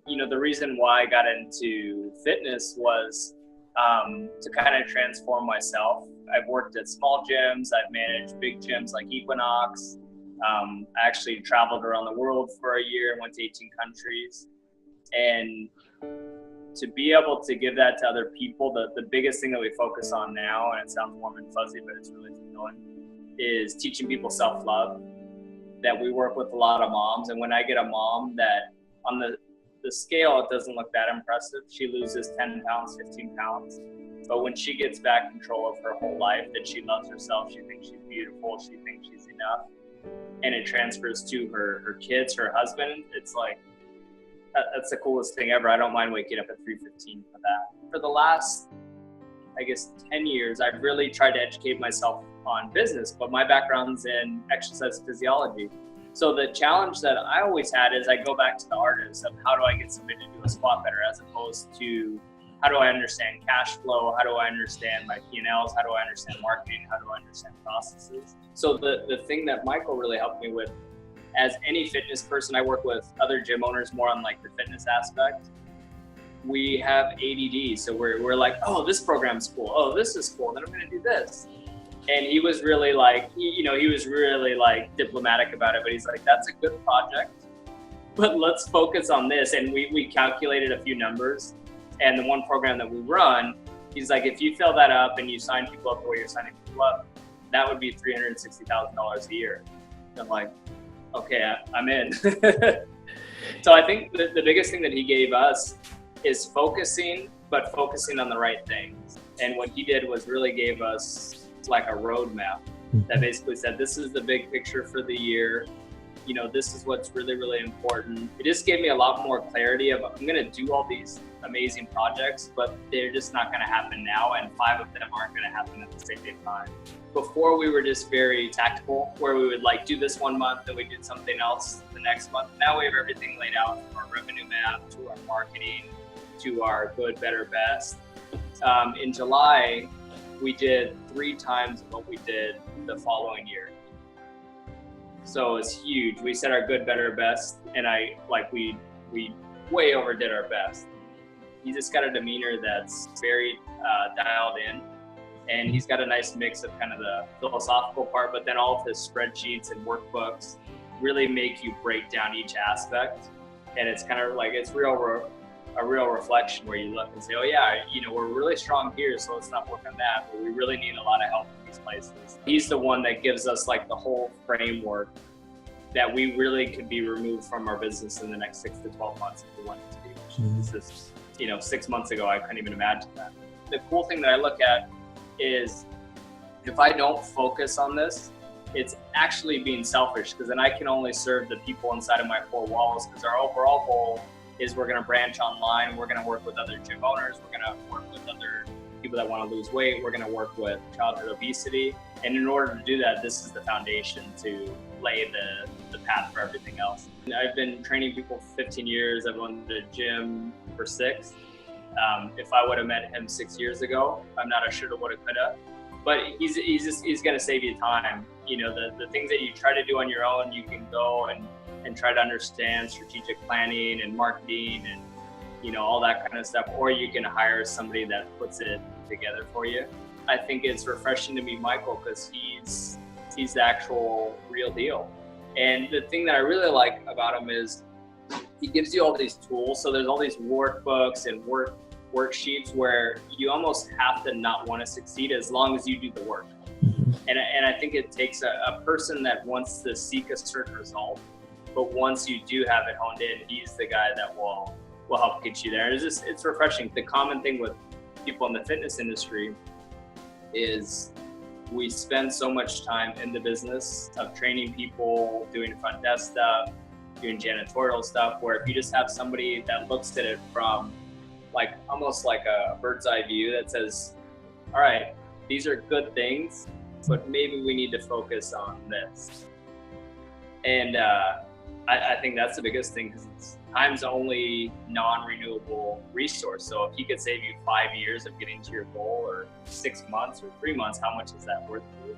the reason why I got into fitness was to kind of transform myself. I've worked at small gyms. I've managed big gyms like Equinox. I actually traveled around the world for a year and went to 18 countries. And to be able to give that to other people, the biggest thing that we focus on now, and it sounds warm and fuzzy, but it's really fulfilling, is teaching people self-love. That we work with a lot of moms, and when I get a mom that on the scale, it doesn't look that impressive. She loses 10 pounds, 15 pounds. But when she gets back control of her whole life, that she loves herself, she thinks she's beautiful, she thinks she's enough, and it transfers to her kids, her husband, it's like, that's the coolest thing ever. I don't mind waking up at 3:15 for that. For the last, 10 years, I've really tried to educate myself on business, but my background's in exercise physiology. So the challenge that I always had is I go back to the artist of how do I get somebody to do a squat better, as opposed to how do I understand cash flow, how do I understand my P&Ls, how do I understand marketing, how do I understand processes. So the thing that Michael really helped me with, as any fitness person, I work with other gym owners more on like the fitness aspect. We have ADD, so we're like, oh, this program's cool, oh, this is cool, then I'm gonna do this. And he was really like, he was really like diplomatic about it, but he's like, that's a good project, but let's focus on this. And we calculated a few numbers, and the one program that we run, he's like, if you fill that up and you sign people up the way you're signing people up, that would be $360,000 a year. And I'm like, okay, I'm in. So I think the biggest thing that he gave us is focusing, but focusing on the right things. And what he did was really gave us like a roadmap that basically said, this is the big picture for the year. This is what's really, really important. It just gave me a lot more clarity of, I'm going to do all these amazing projects, but they're just not going to happen now. And 5 of them aren't going to happen at the same time. Before, we were just very tactical, where we would like do this one month and we did something else the next month. Now we have everything laid out, from our revenue map to our marketing to our good, better, best. In July, we did 3 times what we did the following year. So it's huge. We set our good, better, best, and we way overdid our best. He just got a demeanor that's very dialed in, and he's got a nice mix of kind of the philosophical part, but then all of his spreadsheets and workbooks really make you break down each aspect. And it's kind of like, it's a real reflection where you look and say, oh yeah, we're really strong here, so let's not work on that, but we really need a lot of help in these places. He's the one that gives us like the whole framework that we really could be removed from our business in the next 6 to 12 months if we wanted to be, which is, 6 months ago, I couldn't even imagine that. The cool thing that I look at is, if I don't focus on this, it's actually being selfish, because then I can only serve the people inside of my 4 walls, because our overall goal is we're going to branch online, we're going to work with other gym owners, we're going to work with other people that want to lose weight, we're going to work with childhood obesity. And in order to do that, this is the foundation to lay the path for everything else. And I've been training people for 15 years. I've owned a gym for 6. If I would have met him 6 years ago, I'm not a shoulda, woulda, coulda. But he's going to save you time. The things that you try to do on your own, you can go and try to understand strategic planning and marketing and all that kind of stuff, or you can hire somebody that puts it together for you. I think it's refreshing to meet Michael, because he's the actual real deal. And the thing that I really like about him is he gives you all these tools. So there's all these workbooks and worksheets where you almost have to not want to succeed as long as you do the work. And I think it takes a person that wants to seek a certain result, but once you do have it honed in, he's the guy that will help get you there. It's refreshing. The common thing with people in the fitness industry is we spend so much time in the business of training people, doing front desk stuff, doing janitorial stuff, where if you just have somebody that looks at it from almost like a bird's eye view that says, all right, these are good things, but maybe we need to focus on this. And I think that's the biggest thing, because time's the only non-renewable resource. So if he could save you 5 years of getting to your goal, or 6 months or 3 months, how much is that worth to you?